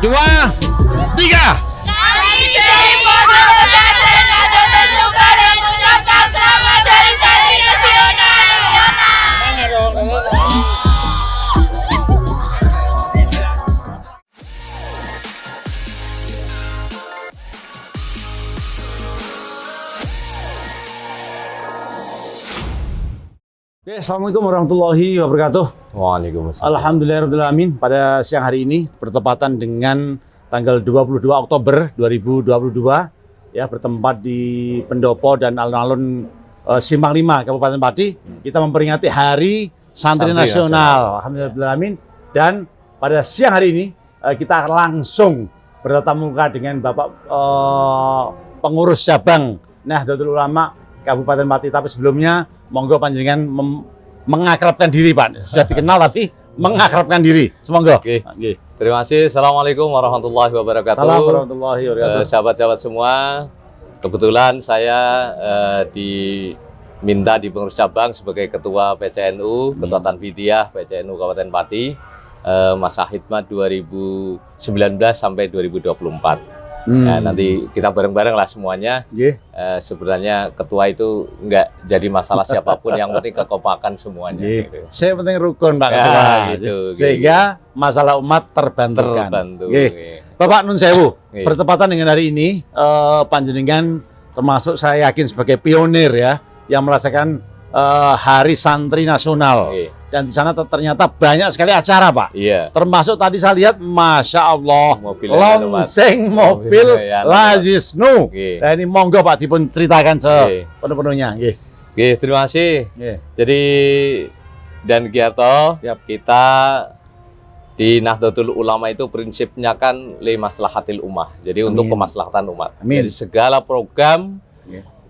Dua, tiga. Kami dari Pondok Pesantren Nahdlatul Ulama mengucapkan selamat Hari Santri Nasional. Oke, assalamualaikum warahmatullahi wabarakatuh. Waalaikumsalam. Alhamdulillahirrahmanirrahim. Pada siang hari ini bertepatan dengan tanggal 22 Oktober 2022 ya, bertempat di Pendopo dan alun-alun Simpang 5 Kabupaten Pati, kita memperingati Hari Santri Nasional. Alhamdulillahirrahmanirrahim. Dan pada siang hari ini kita langsung bertatap muka dengan Bapak pengurus cabang Nahdlatul Ulama Kabupaten Pati. Tapi sebelumnya monggo panjenengan mengakrabkan diri, Pak. Sudah dikenal tapi mengakrabkan diri. Semoga. Oke. Terima kasih. Assalamualaikum warahmatullahi wabarakatuh. Assalamualaikum warahmatullahi wabarakatuh. Sahabat-sahabat semua, kebetulan saya diminta di pengurus cabang sebagai Ketua PCNU, Ketua Tanfidiyah PCNU Kabupaten Pati, masa khidmat 2019 sampai 2024. Ya, nanti kita bareng-bareng lah semuanya. Sebenarnya ketua itu nggak jadi masalah siapapun, yang penting kekompakan semuanya. Gitu. Saya penting rukun, Pak Ketua. Gitu, sehingga masalah umat terbantukan. Gitu. Bapak Nun Sewu, bertepatan dengan hari ini, panjenengan termasuk saya yakin sebagai pionir ya, yang merasakan Hari Santri Nasional. Dan di sana ternyata banyak sekali acara, Pak. Iya. Termasuk tadi saya lihat, Masya Allah, Mobil lonceng mobil Lazisnu. Nah, ini monggo Pak dipun ceritakan sepenuh-penuhnya. Terima kasih. Jadi dan Giarto, kita di Nahdlatul Ulama itu prinsipnya kan li maslahatil ummah. Jadi untuk kemaslahatan umat. Jadi segala program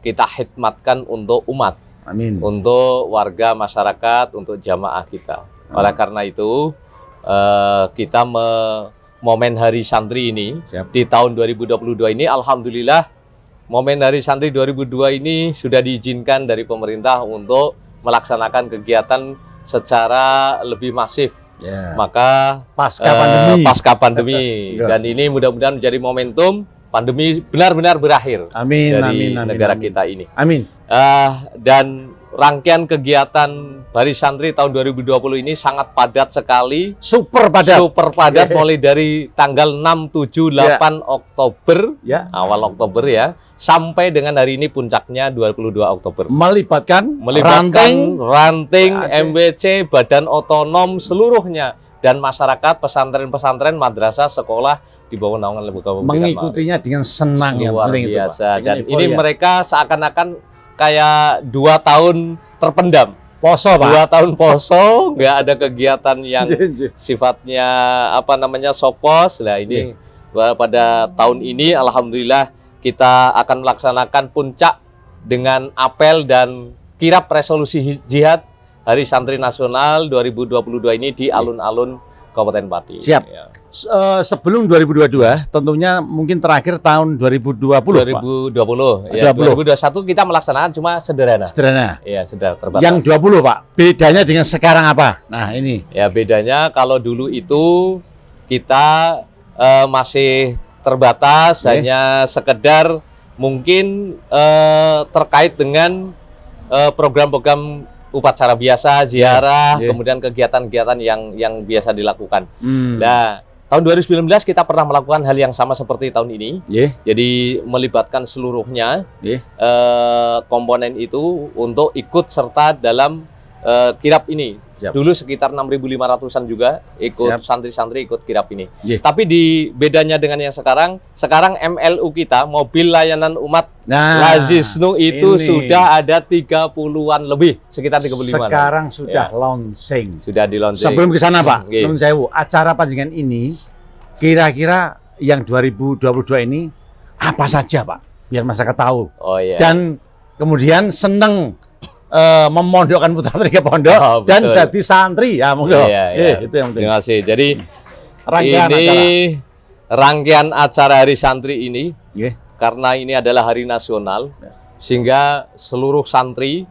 kita khidmatkan untuk umat. Amin. Untuk warga masyarakat, untuk jamaah kita. Oleh karena itu, kita momen Hari Santri ini di tahun 2022 ini, alhamdulillah, momen Hari Santri 2002 ini sudah diizinkan dari pemerintah untuk melaksanakan kegiatan secara lebih masif. Maka pasca pandemi, dan ini mudah-mudahan menjadi momentum pandemi benar-benar berakhir dari negara kita ini. Amin. Dan rangkaian kegiatan Hari Santri tahun 2020 ini sangat padat sekali. Super padat mulai dari tanggal 6, 7, 8 Oktober, awal Oktober ya, sampai dengan hari ini puncaknya 22 Oktober. Melibatkan ranting MWC, badan otonom seluruhnya, dan masyarakat, pesantren-pesantren, madrasah, sekolah di bawah naungan lembaga pendidikan. Mengikutinya dengan senang, luar biasa. Dan ini mereka seakan-akan kayak 2 tahun terpendam. Poso, Pak. 2 tahun poso, nggak ada kegiatan yang sifatnya sopos. Nah, ini pada tahun ini alhamdulillah kita akan melaksanakan puncak dengan apel dan kirap resolusi jihad Hari Santri Nasional 2022 ini di alun-alun Kabupaten Pati. Siap. Sebelum 2022, tentunya mungkin terakhir tahun 2020. 2020. Ya, 2021 kita melaksanakan cuma sederhana. Iya, sederhana, terbatas. Yang 20, Pak, bedanya dengan sekarang apa? Nah, ini. Ya, bedanya kalau dulu itu kita masih terbatas, hanya sekedar mungkin terkait dengan program-program upacara biasa, ziarah, kemudian kegiatan-kegiatan yang biasa dilakukan. Nah, tahun 2019 kita pernah melakukan hal yang sama seperti tahun ini. Jadi melibatkan seluruhnya komponen itu untuk ikut serta dalam kirap ini siap. Dulu sekitar 6.500-an juga ikut Siap. santri-santri ikut kirap ini. Iya. Tapi di bedanya dengan yang sekarang MLU kita, mobil layanan umat Nah, Lazisnu itu ini. sudah ada 30-an lebih, sekitar 35-an. Sekarang sudah Ya. launching. Sudah di launching. Sebelum ke sana Pak, Nggih. Nun Sewu, acara panjenengan ini kira-kira yang 2022 ini apa saja Pak? Biar masyarakat tahu. Oh iya. Dan kemudian seneng memondokkan putra-putri ke pondok Oh, dan betul. jadi santri. Ya, monggo. Iya, iya. Itu yang penting. Terima kasih. Jadi Rangkaian ini acara. rangkaian acara Hari Santri ini Nggih. karena ini adalah hari nasional sehingga seluruh santri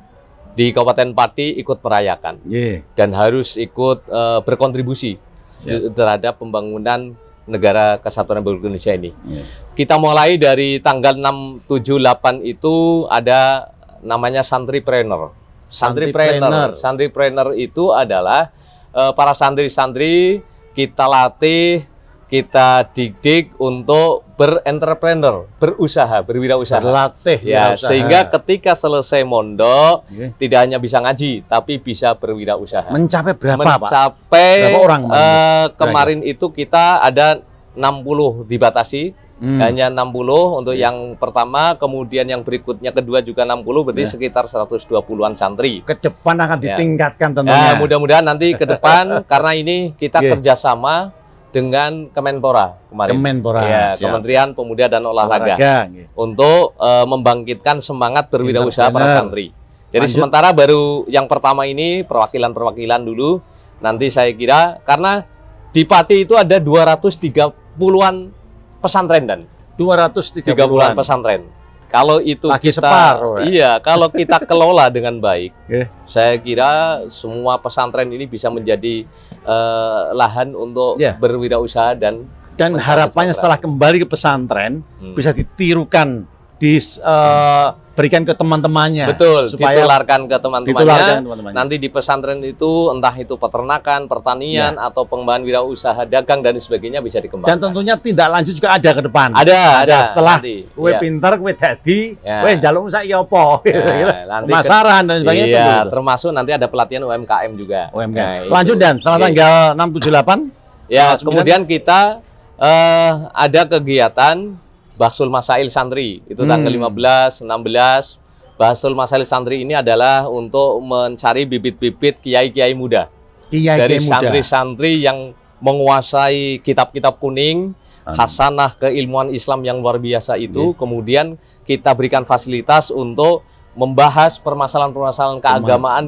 di Kabupaten Pati ikut merayakan Nggih. dan harus ikut berkontribusi terhadap pembangunan negara Kesatuan Republik Indonesia ini. Nggih. Kita mulai dari tanggal 6, 7, 8 itu ada namanya santripreneur. Santripreneur itu adalah para santri-santri kita latih, kita didik untuk berentrepreneur, berusaha, berwirausaha. Berlatih Ya, wirausaha. sehingga ketika selesai mondok Nggih. tidak hanya bisa ngaji, tapi bisa berwirausaha. Mencapai berapa Pak? Mencapai Berapa orang, kemarin itu kita ada 60 dibatasi. Hmm. Hanya 60 untuk yang pertama, kemudian yang berikutnya kedua juga 60, berarti Ya. sekitar 120-an santri. Ke depan akan Ya. ditingkatkan Nah, tentunya. mudah-mudahan nanti ke depan karena ini kita Iya. kerjasama dengan Kemenpora kemarin. Kemenpora. Ya, Siap. Kementerian Pemuda dan Olahraga Nggih. untuk membangkitkan semangat berwirausaha para Benar. santri. Jadi Lanjut. sementara baru yang pertama ini perwakilan-perwakilan dulu. Nanti saya kira karena di Pati itu ada 230-an pesantren dan 230-an pesantren. Kalau itu Lagi kita separuh, ya? iya, kalau kita kelola dengan baik, Oke. saya kira semua pesantren ini bisa menjadi lahan untuk Ya. berwirausaha dan Dan Mencari harapannya coklat. setelah kembali ke pesantren bisa ditirukan, berikan ke teman-temannya. betul supaya ditularkan ke ditularkan teman-temannya. ke teman-temannya. Nanti di pesantren itu entah itu peternakan, pertanian atau pengembangan wirausaha dagang dan sebagainya bisa Dan dikembangkan. tentunya tindak lanjut juga ada ke depan. ada Setelah nanti. Kowe Iya. pinter, kowe dadi, Ya. kowe njaluk saiki apa? Ya, nanti Pemasaran dan sebagainya iya, tentu itu. termasuk nanti ada pelatihan UMKM juga. UMKM. Nah, itu. Lanjut dan setelah Oke. tanggal 6, 7, 8 Ya, Tanggal 9. kemudian kita ada kegiatan Bahsul Masail Santri. Itu tanggal 15, 16. Bahsul Masail Santri ini adalah untuk mencari bibit-bibit kiai-kiai muda. Kiai Dari muda. santri-santri yang menguasai kitab-kitab kuning, hasanah keilmuan Islam yang luar biasa itu. Kemudian kita berikan fasilitas untuk membahas permasalahan-permasalahan keagamaan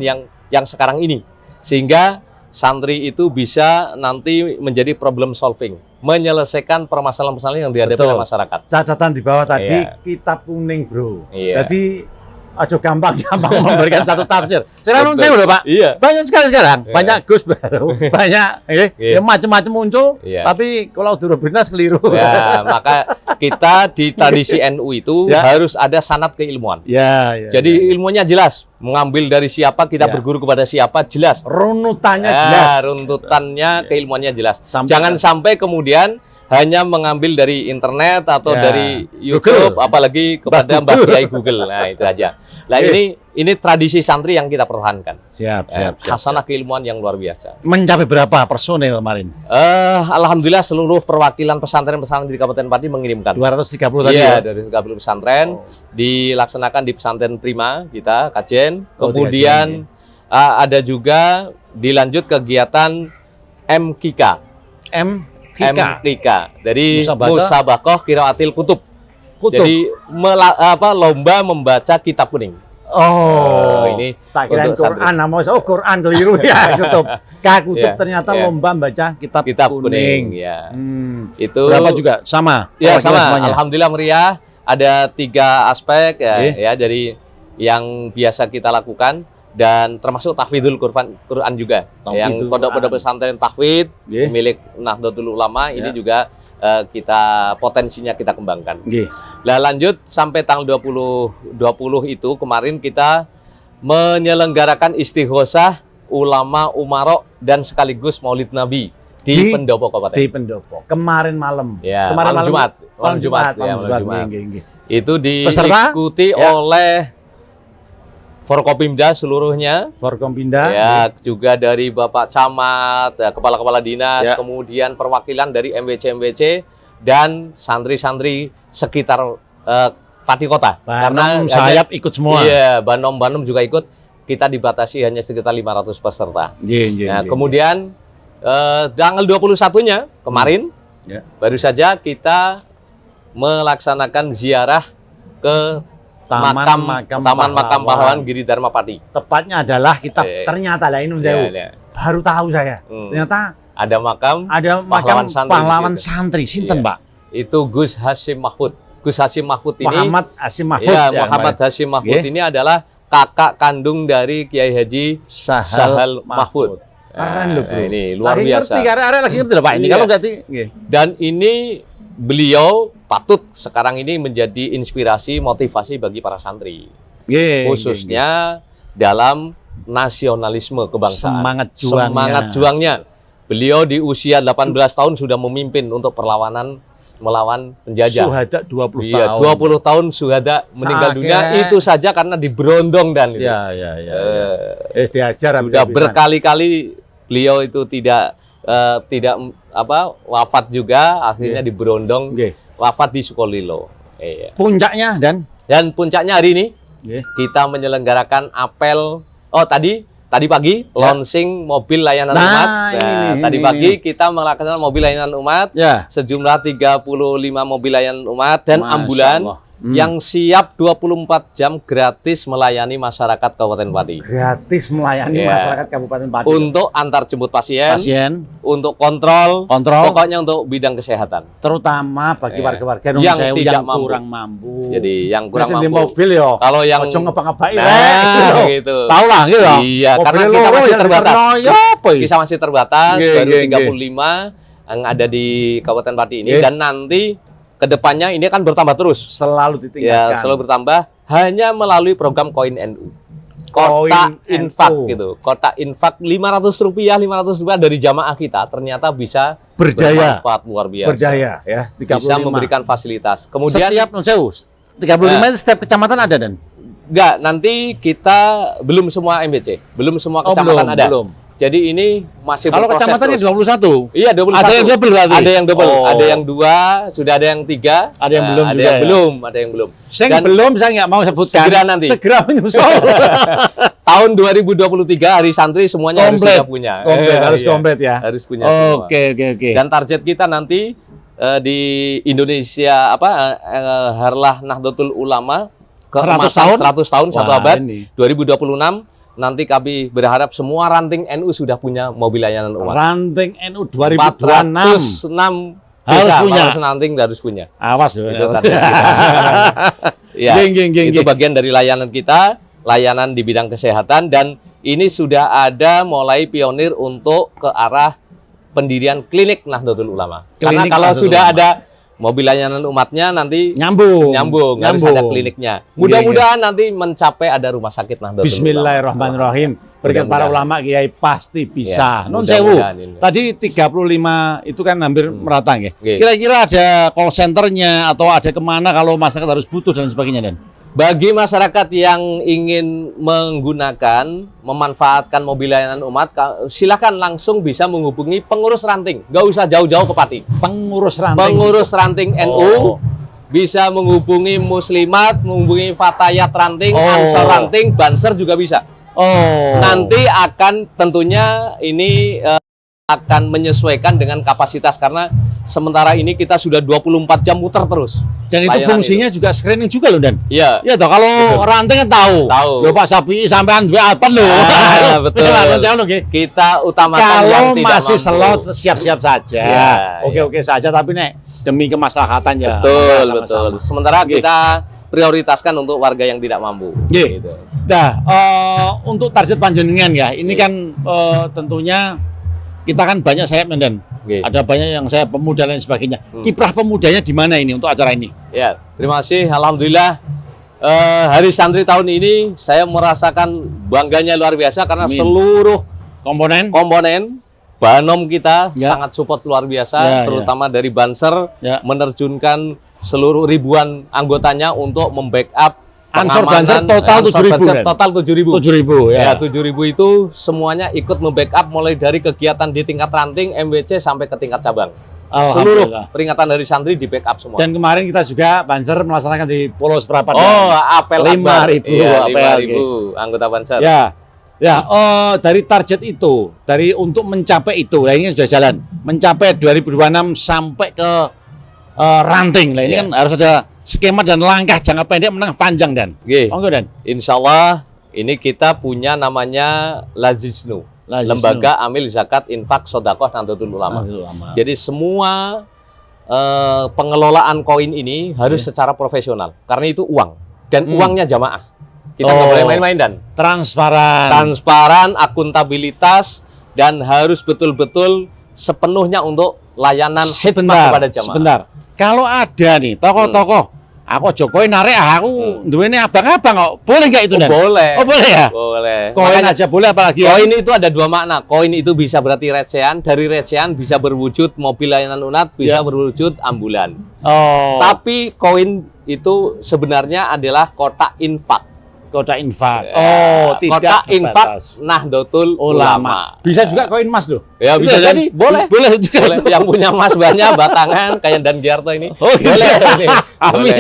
yang sekarang ini. Sehingga santri itu bisa nanti menjadi problem solving, menyelesaikan permasalahan-permasalahan yang dihadapi Betul. oleh masyarakat. Catatan di bawah tadi Iya. kitab kuning, Bro. Iya. Jadi aja gampang-gampang memberikan satu tafsir. Saya Betul. saya loh, Pak. Iya. Banyak sekali sekarang. Iya. Banyak Gus baru, banyak Iya. ya macam-macam muncul, Iya. tapi kalau sudah bernas keliru. Ya, maka kita di tradisi NU itu Ya. harus ada sanad keilmuan. Ya, ya. Jadi ilmunya jelas, mengambil dari siapa, kita Ya. berguru kepada siapa, jelas. runutannya Ya, jelas. runtutannya, keilmuannya jelas. Sampai- Jangan sampai kemudian hanya mengambil dari internet atau Ya. dari YouTube, Google. apalagi kepada Mbah Mbah Kiai Google. Nah, itu aja. Nah, Iya. ini tradisi santri yang kita pertahankan. Siap, siap, siap. Hasanah keilmuan yang luar biasa. Mencapai berapa personil kemarin? Alhamdulillah seluruh perwakilan pesantren-pesantren di Kabupaten Pati mengirimkan. 230 tadi Iya, ya? dari 30 pesantren dilaksanakan di pesantren Prima kita Kajen. Oh, di Kemudian Kajen, ada juga dilanjut kegiatan MKK. MKK. Dari Musabaqah. Musabaqah Qiraatil Kutub. Kutub. Jadi lomba membaca kitab kuning. Ini tak kirain untuk Quran, Quran keliru ya, kutub. Kutub Iya, ternyata iya. lomba baca kitab, kitab kuning. Ya. Hmm. Itu Berapa juga? Sama? Ya, perwakilan sama. semuanya? Alhamdulillah meriah. Ada 3 aspek ya, Iya. ya dari yang biasa kita lakukan dan termasuk tahfidzul Quran juga. Tahfidzul Yang pondok-pondok Quran. pesantren tahfidz Iya. milik Nahdlatul Ulama ini Ya. juga kita potensinya kita kembangkan. Nggih. Nah, lanjut sampai tanggal 20 itu kemarin kita menyelenggarakan istighosah ulama umarok dan sekaligus Maulid Nabi di Pendopo Kabupaten. Di Pendopo. Kemarin malam. Ya, Kemarin malam Jumat. Malam Jumat. Ya, malam malam Jumat. Nggih, nggih. Itu Peserta? diikuti Ya. oleh Forkopimda seluruhnya. Forkompinda. Ya, juga dari Bapak Camat, ya, kepala-kepala dinas, Ya. kemudian perwakilan dari MWC dan santri-santri sekitar Pati Kota. Banom sayap ikut semua. Iya, Banom juga ikut. Kita dibatasi hanya sekitar 500 peserta. Nah, kemudian tanggal 21-nya kemarin Ya. baru saja kita melaksanakan ziarah ke Taman Makam Pahlawan Giri Dharma Pati. Tepatnya adalah kita Eh. ternyata lah ini Ya, ya. baru tahu saya. Hmm. Ternyata Ada makam ada Pahlawan makam santri pahlawan di situ. santri. Sinten, Iya. Pak? itu Gus Hasyim Mahfud. Gus Hasyim Mahfud ini Muhammad Hasyim Mahfud. ya, Muhammad Hasyim Mahfud Nggih. ini adalah kakak kandung dari Kiai Haji Sahal Mahfud. Keren loh, bro. Ini luar lagi biasa. Ngerti, karena lagi ngerti loh, Pak. Ini Iya. kalau berarti nggih. Dan ini beliau patut sekarang ini menjadi inspirasi, motivasi bagi para santri. Nggih, Khususnya dalam nasionalisme kebangsaan. Semangat juangnya. Semangat juangnya. Beliau di usia 18 tahun sudah memimpin untuk perlawanan melawan penjajah. Suhada 20 Iya, tahun. 20 tahun suhada meninggal dunia Akhirnya- itu saja karena diberondong dan itu. Ya. Diajar habis Sudah berkali-kali beliau itu tidak wafat juga, akhirnya diberondong Nggih. wafat di Sukolilo. Iya. Puncaknya Dan puncaknya hari ini nggih. kita menyelenggarakan apel. Oh, tadi pagi launching mobil layanan Nah, umat. Tadi ini. pagi kita melaksanakan mobil layanan umat Ya. sejumlah 35 mobil layanan umat dan Masya ambulan Allah. yang siap 24 jam gratis melayani masyarakat Kabupaten Pati. Gratis melayani Iya. masyarakat Kabupaten Pati. Untuk antar jemput pasien, untuk kontrol, kontrol, pokoknya untuk bidang kesehatan. terutama bagi Iya. warga-warga Yang sewu tidak yang mampu. kurang mampu. Jadi yang kurang Mesin di mampu. mobil yo. Kalau yang Ojo ngebak-ngebaki nah, gitu. Tahu lah gitu. Iya, karena Mobil kita loro masih yang terbatas. diterno, ya apa iki? Kita masih terbatas, Nggih, baru nggih, 35 yang ada di Kabupaten Pati ini, Nggih. dan nanti kedepannya ini akan bertambah terus. Selalu ditingkatkan. Ya, selalu bertambah hanya melalui program Koin NU. Koin Kotak infak NU. gitu. Kotak infak Rp500 dari jamaah kita ternyata bisa Berdaya. bermanfaat luar biasa. Berdaya ya, 35. Bisa memberikan fasilitas. Kemudian setiap sewu 35 itu setiap kecamatan ada dan. enggak, nanti kita belum semua MBC, belum semua Oh, kecamatan belum, ada. belum. Jadi ini masih Kalau berproses kecamatannya terus. 21. Iya, 21. Ada yang double berarti? Ada yang double, Oh. ada yang 2, sudah ada yang 3, Ada yang belum ada juga yang ya? belum, ada yang belum. Saya Dan belum, saya nggak mau sebutkan. segera nanti. Segera menyusul. tahun 2023 hari santri semuanya harus Komplit. sudah punya. Harus Iya. komplit ya. Harus punya semua. Oke. Dan target kita nanti di Indonesia Harlah Nahdlatul Ulama 100 keemasan tahun? 100 tahun satu Wah, abad ini. 2026 nanti kami berharap semua ranting NU sudah punya mobil layanan umat. Ranting NU 2026 406 Harus desa, punya. 406 harus punya. Awas loh. Itu target kita. Ya, Geng. itu bagian dari layanan kita, layanan di bidang kesehatan, dan ini sudah ada mulai pionir untuk ke arah pendirian klinik Nahdlatul Ulama. Karena Klinik kalau Nahdlatul sudah Ulama. ada mobil layanan umatnya nanti nyambung. harus ada kliniknya. Mudah-mudahan nanti mencapai ada rumah sakit Nahdlatul Ulama. Bismillahirrahmanirrahim. Berkat para Mudah-mudahan. ulama kiai pasti bisa. Ya, Non sewu. mudah-mudahan ini. Tadi 35 itu kan hampir merata ya. Oke. Kira-kira ada call centernya atau ada kemana kalau masyarakat harus butuh dan sebagainya dan. Bagi masyarakat yang ingin menggunakan, memanfaatkan mobil layanan umat, silakan langsung bisa menghubungi pengurus ranting. Nggak usah jauh-jauh ke Pati. Pengurus ranting. Pengurus ranting NU Oh. bisa menghubungi Muslimat, menghubungi Fatayat ranting, Oh. Ansor ranting, Banser juga bisa. Oh. Nanti akan tentunya ini akan menyesuaikan dengan kapasitas, karena sementara ini kita sudah 24 jam muter terus. dan itu layanan fungsinya juga screening juga loh dan. Iya. Iya toh kalau Betul. ranting kan tahu. Tahu. Loh Pak Sapi sampean duwe apa lho. Ah, betul. Kalau Kita utamakan yang tidak masih mampu. slot siap-siap saja. Ya, Oke saja tapi nek demi kemaslahatan ya. Betul, sama-sama. betul. Sementara Oke. kita prioritaskan untuk warga yang tidak mampu. Nggih. Gitu. Nah, untuk target panjenengan ya, ini kan tentunya kita kan banyak sayap dan Oke. ada banyak yang saya pemuda dan sebagainya. Kiprah pemudanya di mana ini untuk acara ini? Ya, terima kasih. Alhamdulillah Hari Santri tahun ini saya merasakan bangganya luar biasa karena Amin. seluruh Komponen Banom kita Ya. sangat support luar biasa, Ya, terutama dari Banser Ya. menerjunkan seluruh ribuan anggotanya untuk membackup Ansor pengamanan, Banser total Ansor 7.000 Banser kan? total 7.000. 7.000 Ya, ya. 7.000 itu semuanya ikut membackup mulai dari kegiatan di tingkat ranting, MWC sampai ke tingkat cabang. Seluruh Alhamdullah. peringatan dari santri di backup semua. Dan kemarin kita juga Banser melaksanakan di Pulau Seprapat. oh, apel 5.000 Iya, apel, 5.000 anggota Banser. Ya. Ya, dari target itu, dari untuk mencapai itu, ya ini sudah jalan. Mencapai 2026 sampai ke ranting. Lah ini Ya. kan harus ada skema dan langkah jangka pendek, menengah, panjang dan. Oke. Monggo dan. Insya Allah ini kita punya namanya Lazisnu, Lazisnu. Lembaga Amil Zakat Infak Sodakoh Nahdlatul Ulama. Jadi semua pengelolaan koin ini harus secara profesional karena itu uang dan uangnya jamaah. Kita nggak boleh main-main dan transparan, akuntabilitas dan harus betul-betul sepenuhnya untuk layanan khidmat kepada jamaah. Sebentar. Kalau ada nih tokoh-tokoh, aku Jokowi narik aku duweni abang-abang kok. Boleh nggak itu dan? Boleh. Oh, boleh ya? Boleh. Koin Makanya aja boleh apalagi ya? koin itu ada dua makna. Koin itu bisa berarti recehan, dari recehan bisa berwujud mobil layanan UNAT, bisa berwujud ambulan. Oh. Tapi koin itu sebenarnya adalah kotak infak. Kotak infak. Ya, Oh, tidak kotak infak terbatas. Nahdlatul Ulama. Bisa juga koin emas loh. Ya bisa kan? jadi, boleh. Boleh juga. Boleh. Yang punya emas banyak batangan kayak Dan Giarto ini. Oh, iya. Boleh ini. Amin. Boleh.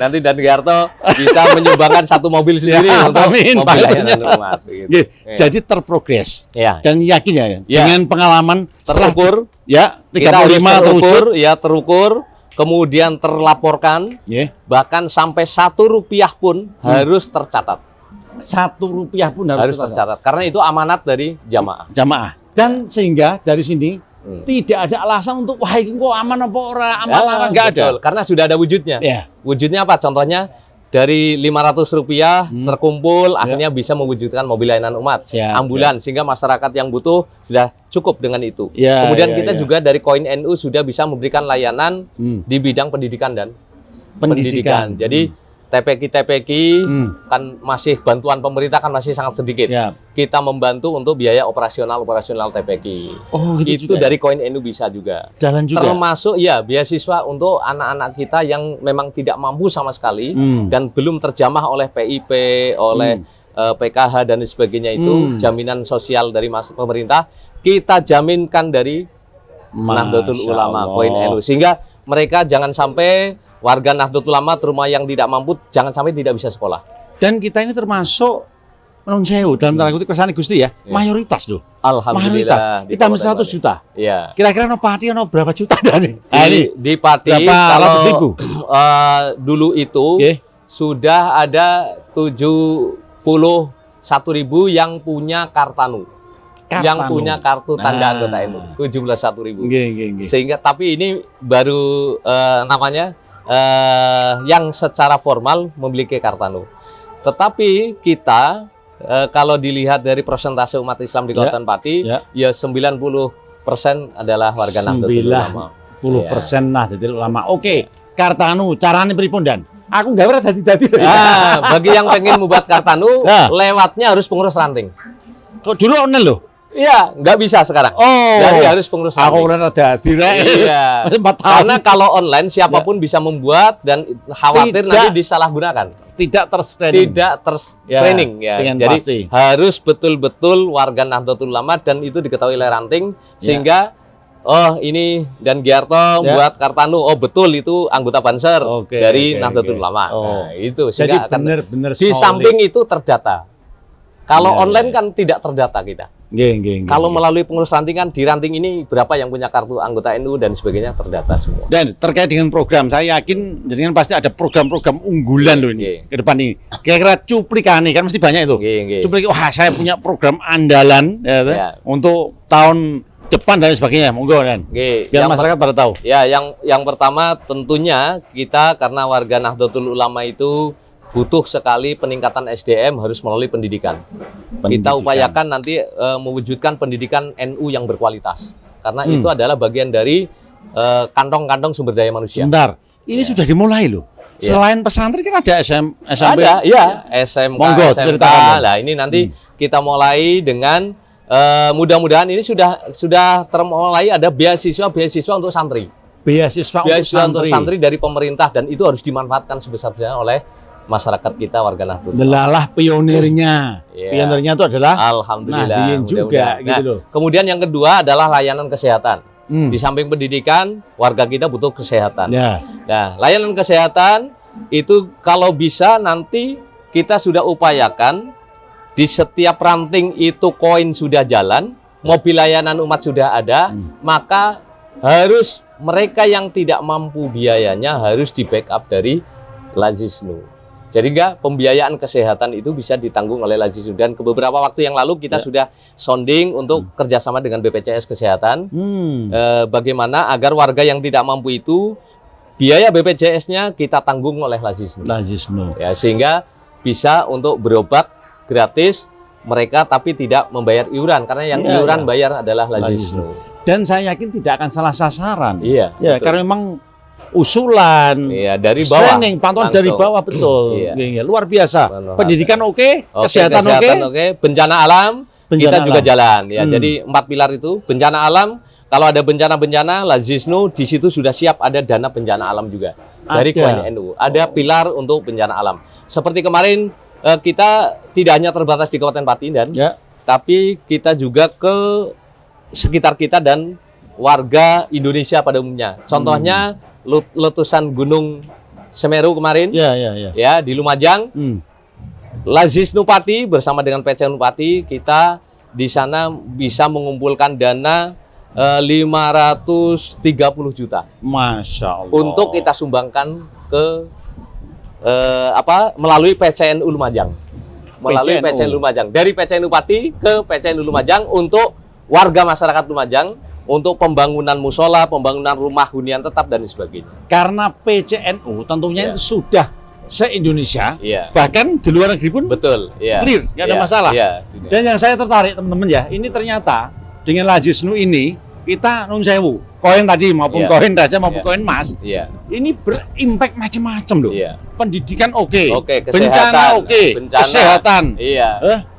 Nanti Dan Giarto bisa menyumbangkan satu mobil sendiri Ya, untuk amin. mobil Paling layanan banyak. umat. Gitu. Nggih, Ya. jadi terprogres Ya. dan yakin ya, Ya. dengan pengalaman setelah Terukur. ya Kita harus 35 terukur, terwujud. ya terukur, kemudian terlaporkan, Ya. bahkan sampai Rp1 pun harus tercatat. Rp1 pun Harus tercatat. Karena itu amanat dari jamaah. jamaah. Dan sehingga dari sini tidak ada alasan untuk wah ini kok aman apa ora, aman Ya, ora, enggak ada. betul. Karena sudah ada wujudnya. Ya. Wujudnya apa? Contohnya dari Rp500 terkumpul, akhirnya bisa mewujudkan mobil layanan umat, Siap, ambulan, sehingga masyarakat yang butuh sudah cukup dengan itu. Ya, Kemudian ya, kita ya. juga dari Koin NU sudah bisa memberikan layanan di bidang pendidikan dan pendidikan. Jadi TPQ kan masih bantuan pemerintah kan masih sangat sedikit. Siap. Kita membantu untuk biaya operasional TPQ. Oh, gitu Itu juga. dari Koin NU bisa juga. Jalan juga. Termasuk ya beasiswa untuk anak-anak kita yang memang tidak mampu sama sekali dan belum terjamah oleh PIP, oleh PKH dan sebagainya itu, jaminan sosial dari pemerintah kita jaminkan dari Nahdlatul Ulama Koin NU, sehingga mereka jangan sampai warga Nahdlatul Ulama terutama yang tidak mampu jangan sampai tidak bisa sekolah. Dan kita ini termasuk non sewu dalam tanda kutip kersane Gusti ya, mayoritas loh. Alhamdulillah. Mayoritas. Kita mesti 100 juta. Iya. Kira-kira no pati no berapa juta dan Di Pati berapa kalau ratus ribu? Dulu itu Nggih. sudah ada 71.000 yang punya Kartanu. Yang Kartanu. punya kartu tanda Nah. anggota NU 71.000. Nggih. Sehingga tapi ini baru namanya yang secara formal memiliki Kartanu. Tetapi kita kalau dilihat dari persentase umat Islam di Kabupaten Pati, ya 90% adalah warga Nahdlatul Ulama. 10% Nahdlatul Ulama. Oke, Kartanu carane pripun dan? Aku nggak ora dadi-dadi. Bagi yang pengen membuat Kartanu, lewatnya harus pengurus ranting. Kok dulu online loh? Iya, nggak bisa sekarang. Oh. Jadi harus pengurus ranting. Aku ora dadi rek. Iya. 4 tahun. Karena kalau online siapapun bisa membuat dan khawatir nanti disalahgunakan. Tidak ter-screening. Tidak ter-screening ya. Dengan Jadi pasti. harus betul-betul warga Nahdlatul Ulama dan itu diketahui oleh ranting sehingga oh ini Dan Giarto buat Kartanu. Oh betul itu anggota Banser dari Nahdlatul Ulama. Nah, itu Jadi sehingga akan benar-benar di samping itu terdata. Kalau online kan tidak terdata kita. Kalau melalui pengurus ranting kan di ranting ini berapa yang punya kartu anggota NU dan sebagainya terdata semua. Dan terkait dengan program, saya yakin dengan pasti ada program-program unggulan loh ini ke depan ini. Kira-kira cuplikan nih kan mesti banyak itu. Cuplik, wah saya punya program andalan untuk tahun depan dan sebagainya. Monggo dan. Biar masyarakat pada tahu. Ya, yang pertama tentunya kita karena warga Nahdlatul Ulama itu butuh sekali peningkatan SDM harus melalui pendidikan. Kita upayakan nanti mewujudkan pendidikan NU yang berkualitas. Karena itu adalah bagian dari kantong-kantong sumber daya manusia. Sebentar, ini sudah dimulai loh. Selain pesantren kan ada SMP. Ada, ya, SMK, Monggo, SMK. ceritakan. Nah, ini nanti kita mulai dengan mudah-mudahan ini sudah termulai ada beasiswa untuk santri. Beasiswa untuk santri dari pemerintah dan itu harus dimanfaatkan sebesar-besarnya oleh masyarakat kita warga Nahdlatul. Delalah pionirnya. Iya. Pionirnya itu adalah Alhamdulillah. Nahdliyin juga mudah-mudahan. gitu loh. Kemudian yang kedua adalah layanan kesehatan. Hmm. Di samping pendidikan, warga kita butuh kesehatan. Ya. Nah, layanan kesehatan itu kalau bisa nanti kita sudah upayakan di setiap ranting itu koin sudah jalan, mobil layanan umat sudah ada, maka harus mereka yang tidak mampu biayanya harus di backup dari Lazisnu. Jadi enggak, pembiayaan kesehatan itu bisa ditanggung oleh Lazisnu. Dan beberapa waktu yang lalu kita sudah sounding untuk kerjasama dengan BPJS Kesehatan, bagaimana agar warga yang tidak mampu itu biaya BPJS-nya kita tanggung oleh Lazisnu. Ya, sehingga bisa untuk berobat gratis mereka tapi tidak membayar iuran karena yang iuran bayar adalah Lazisnu. Dan saya yakin tidak akan salah sasaran. Iya. Ya, betul. karena memang usulan, dari bawah, screening, pantauan dari bawah betul. Iya. Luar biasa. Pendidikan oke, kesehatan oke, bencana alam kita juga jalan. Ya, Hmm. jadi 4 pilar itu bencana alam. Kalau ada bencana-bencana, Lazisnu di situ sudah siap ada dana bencana alam juga dari Koin NU. Ada pilar untuk bencana alam. Seperti kemarin kita tidak hanya terbatas di Kabupaten Patindan, tapi kita juga ke sekitar kita dan warga Indonesia pada umumnya. Contohnya letusan Gunung Semeru kemarin, ya di Lumajang. Lazisnu Pati bersama dengan PCN Pati kita di sana bisa mengumpulkan dana 530 juta. Masya Allah. Untuk kita sumbangkan ke melalui PCNU Lumajang. Melalui PCNU Lumajang. Dari PCNU Pati ke PCNU Lumajang untuk warga masyarakat Lumajang untuk pembangunan musola, pembangunan rumah hunian tetap dan sebagainya. Karena PCNU tentunya itu sudah se-Indonesia, bahkan di luar negeri pun betul, clear, nggak ada masalah. Dan yang saya tertarik teman-teman ya, ini ternyata dengan Lazisnu ini kita nun sewu, koin tadi maupun koin raja maupun koin emas, ini berimpact macam-macam loh. Pendidikan oke, bencana oke, kesehatan,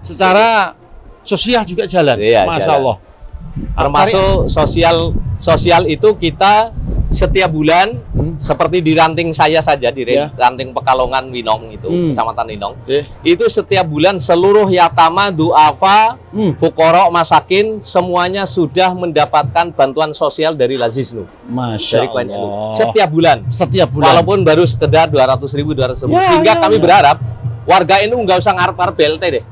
secara sosial juga jalan, Masya Allah. Termasuk sosial itu kita setiap bulan seperti di ranting saya saja di ranting Pekalongan Winong itu, Kecamatan Winong. Itu setiap bulan seluruh yatama, duafa, fuqara, masakin semuanya sudah mendapatkan bantuan sosial dari Lazisnu. Masya dari Koin NU. Allah. Setiap bulan. Walaupun baru sekedar 200.000, 200.000. Sehingga kami berharap warga NU nggak usah ngarep-ngarep BLT deh.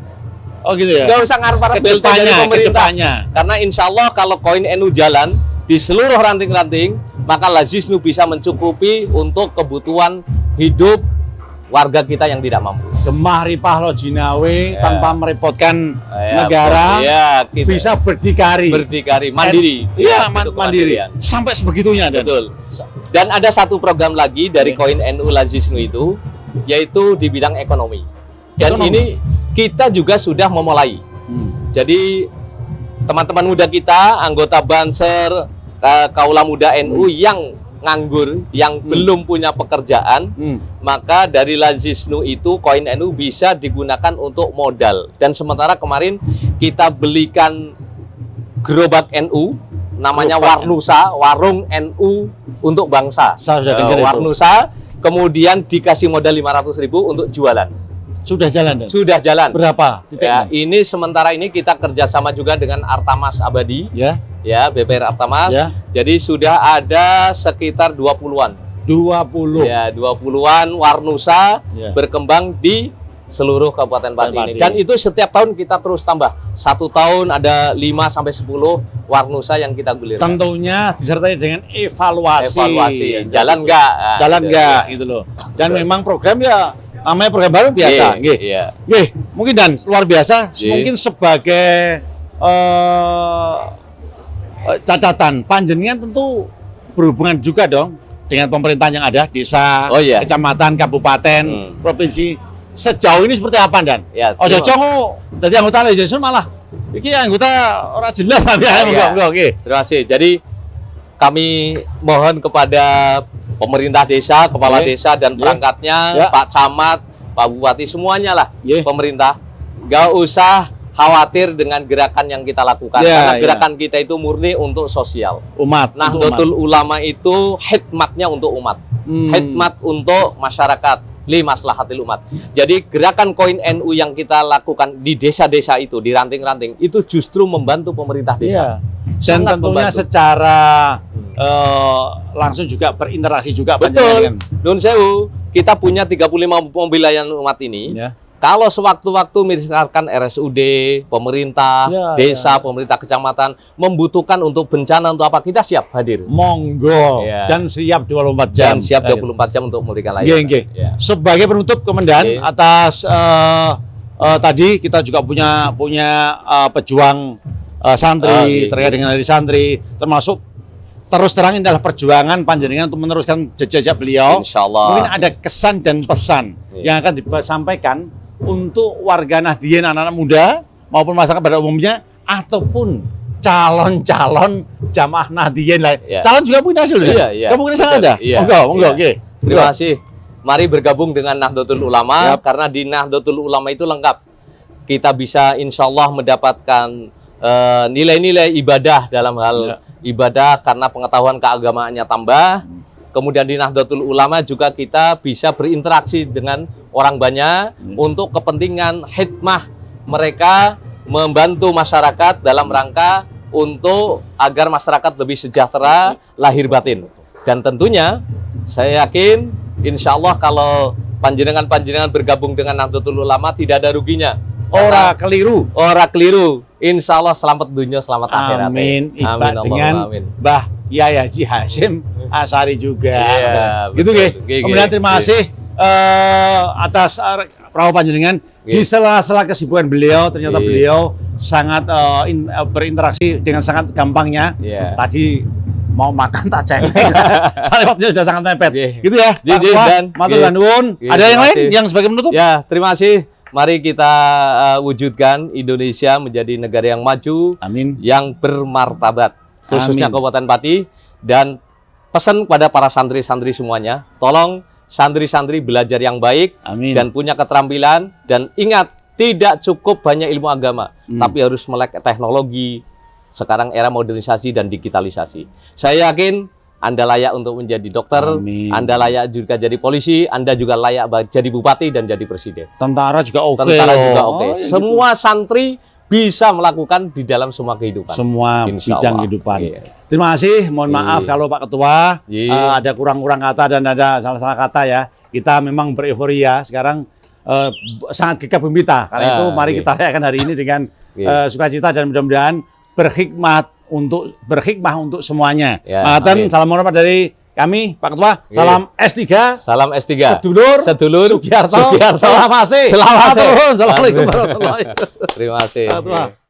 Oh gitu ya? Nggak usah ngarep-ngarep BLT dari pemerintah. Karena insya Allah kalau Koin NU jalan di seluruh ranting-ranting, maka Lazisnu bisa mencukupi untuk kebutuhan hidup warga kita yang tidak mampu. Gemah ripah lo jinawe tanpa merepotkan negara, bisa berdikari. Mandiri. Iya, mandiri. Sampai sebegitunya. Betul. Dan ada satu program lagi dari Koin NU Lazisnu itu, yaitu di bidang ekonomi. Dan ini kita juga sudah memulai. Jadi teman-teman muda kita, anggota Banser, Kaula Muda NU yang nganggur, yang belum punya pekerjaan, maka dari Lazisnu itu Koin NU bisa digunakan untuk modal. Dan sementara kemarin kita belikan gerobak NU, namanya Warnusa, Warung NU untuk Bangsa. Warnusa, kemudian dikasih modal 500.000 untuk jualan. Sudah jalan dan? Sudah jalan. Berapa? Ini sementara ini kita kerjasama juga dengan Artamas Abadi. BPR Artamas. Jadi sudah ada sekitar 20-an. 20. Ya, 20-an Warnusa berkembang di seluruh Kabupaten Pati ini. Dan itu setiap tahun kita terus tambah. 1 tahun ada 5-10 Warnusa yang kita gulirkan. Tentunya disertai dengan evaluasi. Jalan nggak? Jalan nggak gitu loh. Dan memang program namanya program baru biasa. Mungkin dan luar biasa. Mungkin sebagai catatan, panjenengan tentu berhubungan juga dong dengan pemerintah yang ada, desa, kecamatan, kabupaten, provinsi. Sejauh ini seperti apa dan? Ojo congo, jadi anggota legislasi malah ini anggota orang jelas Terima kasih. Jadi kami mohon kepada pemerintah desa, kepala desa dan perangkatnya, Pak Camat, Pak Bupati, semuanya lah pemerintah, nggak usah khawatir dengan gerakan yang kita lakukan, karena gerakan kita itu murni untuk sosial. Nahdlatul Ulama itu hikmatnya untuk umat, hikmat untuk masyarakat, li maslahatil umat. Jadi gerakan koin NU yang kita lakukan di desa-desa itu, di ranting-ranting, itu justru membantu pemerintah desa. Dan Sangat tentunya membantu. secara langsung juga berinteraksi juga Betul. panjenengan. Nun sewu, kita punya 35 mobil layanan umat ini. Ya. Kalau sewaktu-waktu misalkan RSUD, pemerintah, Ya, desa, pemerintah kecamatan membutuhkan untuk bencana untuk apa, kita siap hadir. Monggo Ya. dan siap 24 jam. Dan siap 24 jam untuk memberikan layanan. Nggih, nggih. Ya. Sebagai penutup Komandan Oke. atas tadi kita juga punya pejuang santri Oke. terkait dengan hari santri, termasuk terus terang ini adalah perjuangan panjenengan untuk meneruskan jejak beliau. Insya Allah. Mungkin ada kesan dan pesan Iya. yang akan disampaikan untuk warga Nahdien, anak-anak muda maupun masyarakat pada umumnya, ataupun calon-calon jamaah Nahdien lain. Iya. Calon juga punya hasil. Iya, iya. Kemungkinan sana Betul. ada. Iya. Monggo, Iya. oke. Terima kasih. Mari bergabung dengan Nahdlatul Ulama, Yap. karena di Nahdlatul Ulama itu lengkap. Kita bisa insya Allah mendapatkan nilai-nilai ibadah dalam hal Ya. ibadah karena pengetahuan keagamaannya tambah. Kemudian di Nahdlatul Ulama juga kita bisa berinteraksi dengan orang banyak untuk kepentingan hikmah mereka membantu masyarakat dalam rangka untuk agar masyarakat lebih sejahtera lahir batin. Dan tentunya saya yakin insya Allah kalau panjenengan bergabung dengan Nahdlatul Ulama tidak ada ruginya. Ora keliru. Orang keliru. Insya Allah selamat dunia, selamat akhirat. Amin. Iba Allahumma dengan amin. Mbah Yai Haji Hashim Asari juga. Iya, Gitu betul. nggih. Nggih, Kemudian nggih, terima nggih. kasih atas perahu panjenengan di Nggih. sela-sela kesibukan beliau. Ternyata Nggih. beliau sangat berinteraksi dengan sangat gampangnya. Iya. Tadi mau makan tak cengeng. Soalnya waktunya sudah sangat mepet. Nggih. Gitu ya. Nggih, Pak nggih, Ketua, dan matur nggih. nuwun. Nggih, Ada yang terima lain kasih. yang sebagai penutup? Ya, terima kasih. Mari kita wujudkan Indonesia menjadi negara yang maju, Amin. yang bermartabat, khususnya Amin. Kabupaten Pati. Dan pesan kepada para santri-santri semuanya, tolong santri-santri belajar yang baik Amin. dan punya keterampilan. Dan ingat, tidak cukup hanya ilmu agama, tapi harus melek teknologi. Sekarang era modernisasi dan digitalisasi. Saya yakin Anda layak untuk menjadi dokter, Amin. Anda layak juga jadi polisi, Anda juga layak jadi bupati dan jadi presiden. Tentara juga oke. Tentara loh. juga oke. Oh, ya Semua santri bisa melakukan di dalam semua kehidupan. semua Insya bidang Allah. kehidupan. Iya. Terima kasih. Mohon maaf Iya. kalau Pak Ketua Iya. ada kurang-kurang kata dan ada salah-salah kata ya. Kita memang bereforia sekarang sangat gegap gempita. Karena itu mari iya. kita rayakan hari ini dengan Iya. sukacita dan mudah-mudahan berhikmah untuk semuanya. Ya, Mangaten, amin. salam hormat dari kami Pak Ketua. Iya. Salam S3. Salam S3. Sedulur Sugiharto. Selamat Selamat. Assalamualaikum warahmatullahi wabarakatuh. Terima kasih. Pak Ketua.